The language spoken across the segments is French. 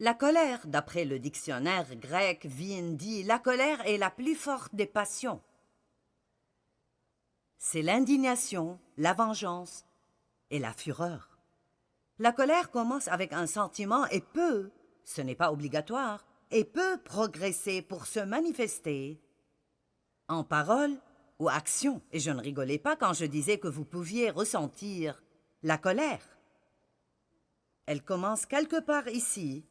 La colère, d'après le dictionnaire grec Vine dit, la colère est la plus forte des passions. C'est l'indignation, la vengeance et la fureur. La colère commence avec un sentiment et peut, ce n'est pas obligatoire, et peut progresser pour se manifester en parole ou action. Et je ne rigolais pas quand je disais que vous pouviez ressentir la colère. Elle commence quelque part ici,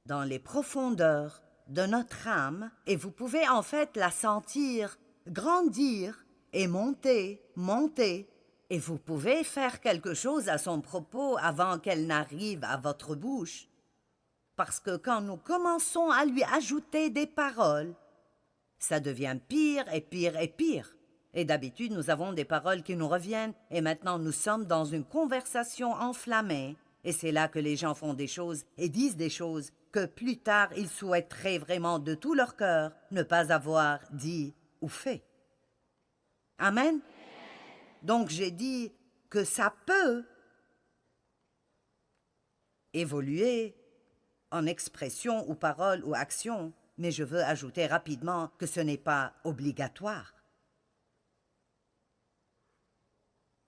dans les profondeurs de notre âme, et vous pouvez en fait la sentir grandir et monter, monter, et vous pouvez faire quelque chose à son propos avant qu'elle n'arrive à votre bouche. Parce que quand nous commençons à lui ajouter des paroles, ça devient pire et pire et pire. Et d'habitude, nous avons des paroles qui nous reviennent, et maintenant nous sommes dans une conversation enflammée, et c'est là que les gens font des choses et disent des choses que plus tard ils souhaiteraient vraiment de tout leur cœur ne pas avoir dit ou fait. Amen. Donc j'ai dit que ça peut évoluer en expression ou parole ou action, mais je veux ajouter rapidement que ce n'est pas obligatoire.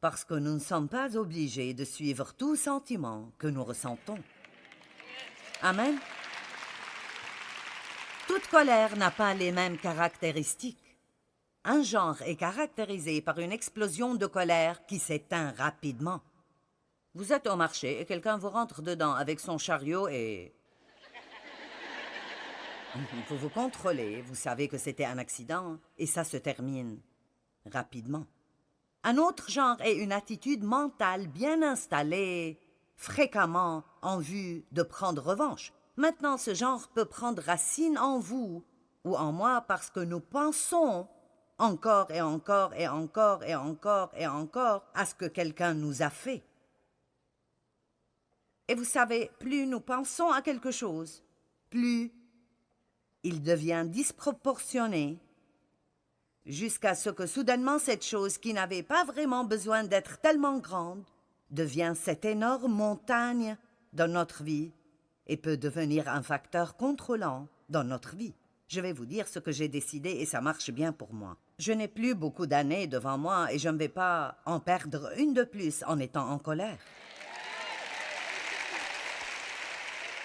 Parce que nous ne sommes pas obligés de suivre tout sentiment que nous ressentons. Amen. Toute colère n'a pas les mêmes caractéristiques. Un genre est caractérisé par une explosion de colère qui s'éteint rapidement. Vous êtes au marché et quelqu'un vous rentre dedans avec son chariot et... Vous vous contrôlez, vous savez que c'était un accident et ça se termine rapidement. Un autre genre est une attitude mentale bien installée, fréquemment en vue de prendre revanche. Maintenant, ce genre peut prendre racine en vous ou en moi parce que nous pensons encore et encore et encore et encore et encore à ce que quelqu'un nous a fait. Et vous savez, plus nous pensons à quelque chose, plus il devient disproportionné, jusqu'à ce que soudainement cette chose qui n'avait pas vraiment besoin d'être tellement grande devient cette énorme montagne dans notre vie et peut devenir un facteur contrôlant dans notre vie. Je vais vous dire ce que j'ai décidé et ça marche bien pour moi. Je n'ai plus beaucoup d'années devant moi et je ne vais pas en perdre une de plus en étant en colère.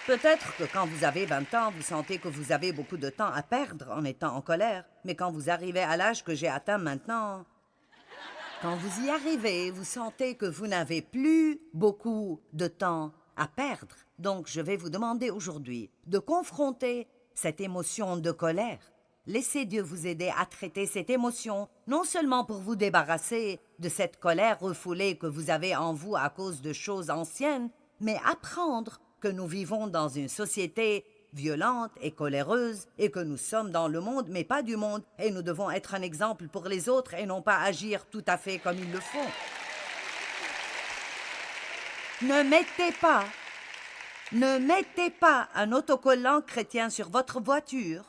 Peut-être que quand vous avez 20 ans, vous sentez que vous avez beaucoup de temps à perdre en étant en colère, mais quand vous arrivez à l'âge que j'ai atteint maintenant, quand vous y arrivez, vous sentez que vous n'avez plus beaucoup de temps à perdre. Donc, je vais vous demander aujourd'hui de confronter cette émotion de colère. Laissez Dieu vous aider à traiter cette émotion, non seulement pour vous débarrasser de cette colère refoulée que vous avez en vous à cause de choses anciennes, mais apprendre que nous vivons dans une société violente et coléreuse et que nous sommes dans le monde, mais pas du monde, et nous devons être un exemple pour les autres et non pas agir tout à fait comme ils le font. Ne mettez pas un autocollant chrétien sur votre voiture.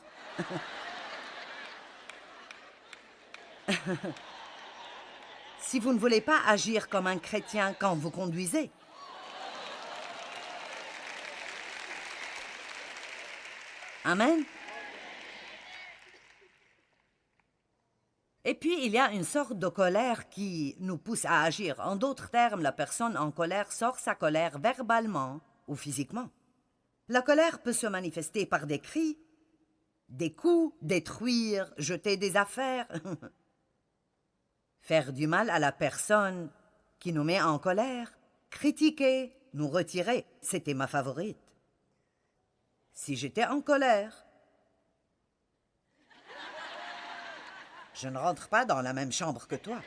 Si vous ne voulez pas agir comme un chrétien quand vous conduisez. Amen. Et puis, il y a une sorte de colère qui nous pousse à agir. En d'autres termes, la personne en colère sort sa colère verbalement ou physiquement. La colère peut se manifester par des cris, des coups, détruire, jeter des affaires, faire du mal à la personne qui nous met en colère, critiquer, nous retirer. C'était ma favorite. Si j'étais en colère, je ne rentre pas dans la même chambre que toi.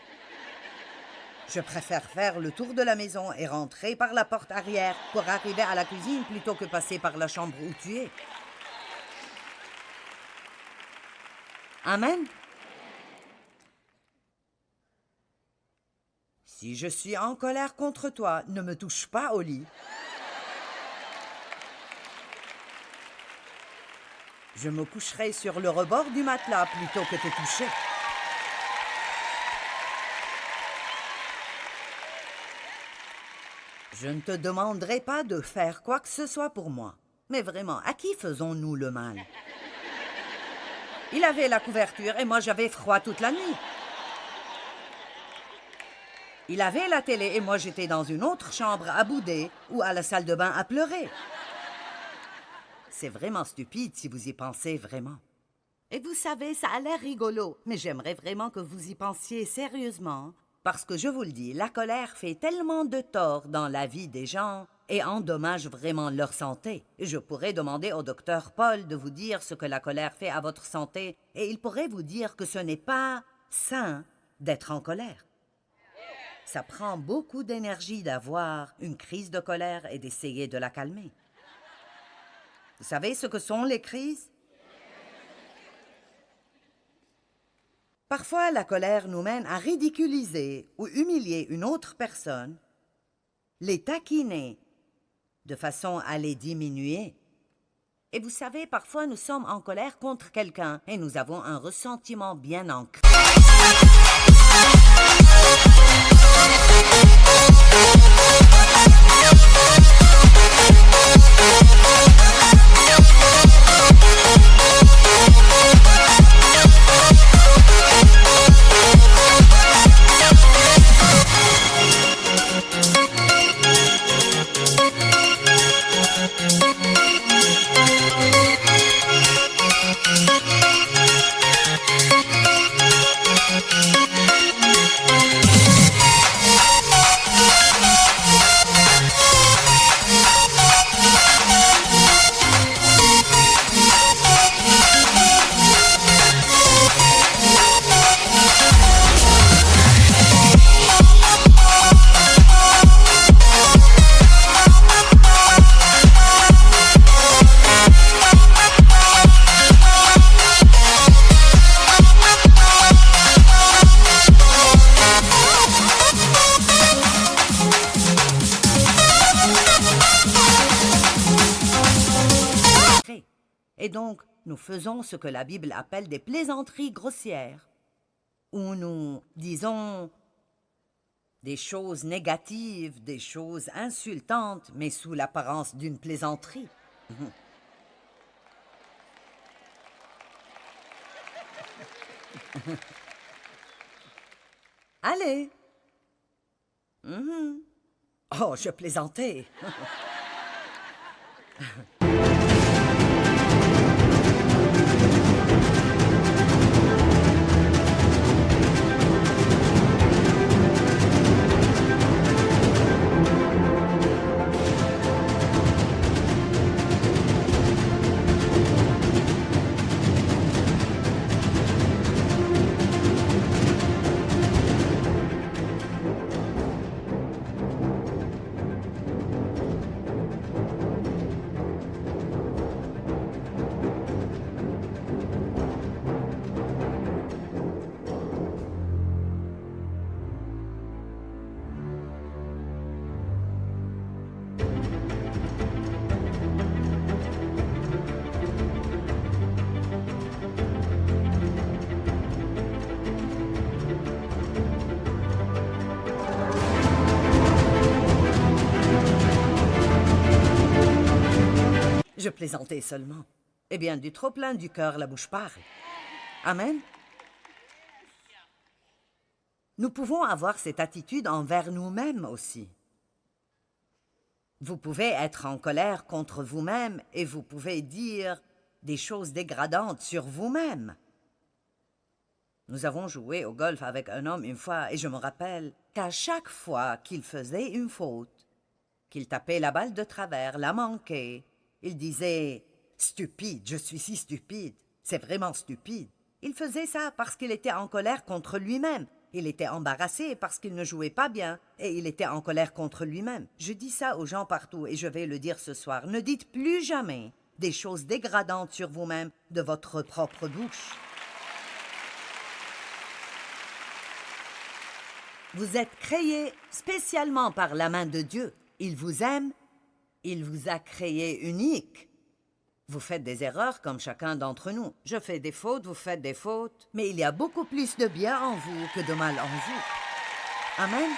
Je préfère faire le tour de la maison et rentrer par la porte arrière pour arriver à la cuisine plutôt que passer par la chambre où tu es. Amen. Si je suis en colère contre toi, ne me touche pas au lit. Je me coucherai sur le rebord du matelas plutôt que te toucher. Je ne te demanderai pas de faire quoi que ce soit pour moi. Mais vraiment, à qui faisons-nous le mal? Il avait la couverture et moi j'avais froid toute la nuit. Il avait la télé et moi j'étais dans une autre chambre à bouder ou à la salle de bain à pleurer. C'est vraiment stupide si vous y pensez vraiment. Et vous savez, ça a l'air rigolo, mais j'aimerais vraiment que vous y pensiez sérieusement. Parce que je vous le dis, la colère fait tellement de tort dans la vie des gens et endommage vraiment leur santé. Je pourrais demander au docteur Paul de vous dire ce que la colère fait à votre santé et il pourrait vous dire que ce n'est pas sain d'être en colère. Ça prend beaucoup d'énergie d'avoir une crise de colère et d'essayer de la calmer. Vous savez ce que sont les crises? Parfois, la colère nous mène à ridiculiser ou humilier une autre personne, les taquiner de façon à les diminuer. Et vous savez, parfois nous sommes en colère contre quelqu'un et nous avons un ressentiment bien ancré. Et donc, nous faisons ce que la Bible appelle des plaisanteries grossières, où nous disons des choses négatives, des choses insultantes, mais sous l'apparence d'une plaisanterie. Allez. Oh, je plaisantais. Je plaisantais seulement. Eh bien, du trop-plein du cœur, la bouche parle. Amen. Nous pouvons avoir cette attitude envers nous-mêmes aussi. Vous pouvez être en colère contre vous-même et vous pouvez dire des choses dégradantes sur vous-même. Nous avons joué au golf avec un homme une fois et je me rappelle qu'à chaque fois qu'il faisait une faute, qu'il tapait la balle de travers, la manquait, il disait « Stupide, je suis si stupide, c'est vraiment stupide ». Il faisait ça parce qu'il était en colère contre lui-même. Il était embarrassé parce qu'il ne jouait pas bien et il était en colère contre lui-même. Je dis ça aux gens partout et je vais le dire ce soir. Ne dites plus jamais des choses dégradantes sur vous-même de votre propre bouche. Vous êtes créés spécialement par la main de Dieu. Il vous aime, il vous a créé unique. Vous faites des erreurs comme chacun d'entre nous. Je fais des fautes, vous faites des fautes. Mais il y a beaucoup plus de bien en vous que de mal en vous. Amen.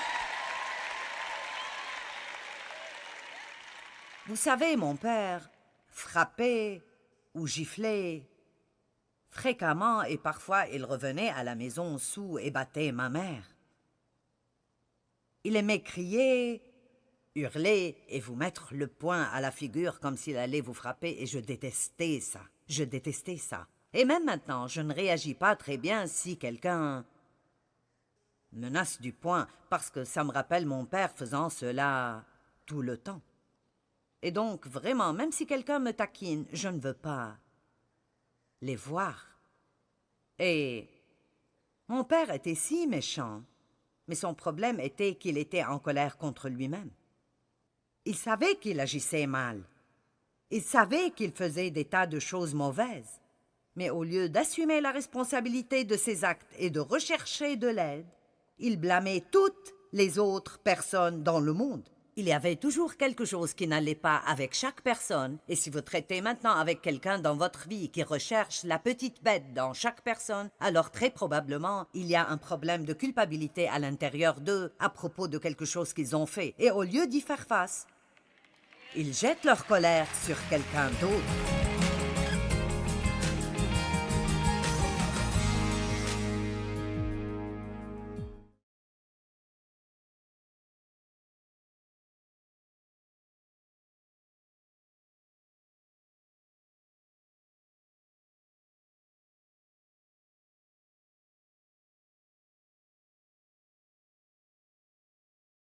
Vous savez, mon père frappait ou giflait fréquemment et parfois il revenait à la maison saoul et battait ma mère. Il aimait crier, hurler et vous mettre le poing à la figure comme s'il allait vous frapper et je détestais ça. Je détestais ça. Et même maintenant, je ne réagis pas très bien si quelqu'un menace du poing parce que ça me rappelle mon père faisant cela tout le temps. Et donc, vraiment, même si quelqu'un me taquine, je ne veux pas les voir. Et mon père était si méchant, mais son problème était qu'il était en colère contre lui-même. Il savait qu'il agissait mal. Il savait qu'il faisait des tas de choses mauvaises. Mais au lieu d'assumer la responsabilité de ses actes et de rechercher de l'aide, il blâmait toutes les autres personnes dans le monde. Il y avait toujours quelque chose qui n'allait pas avec chaque personne, et si vous traitez maintenant avec quelqu'un dans votre vie qui recherche la petite bête dans chaque personne, alors très probablement il y a un problème de culpabilité à l'intérieur d'eux à propos de quelque chose qu'ils ont fait. Et au lieu d'y faire face, ils jettent leur colère sur quelqu'un d'autre.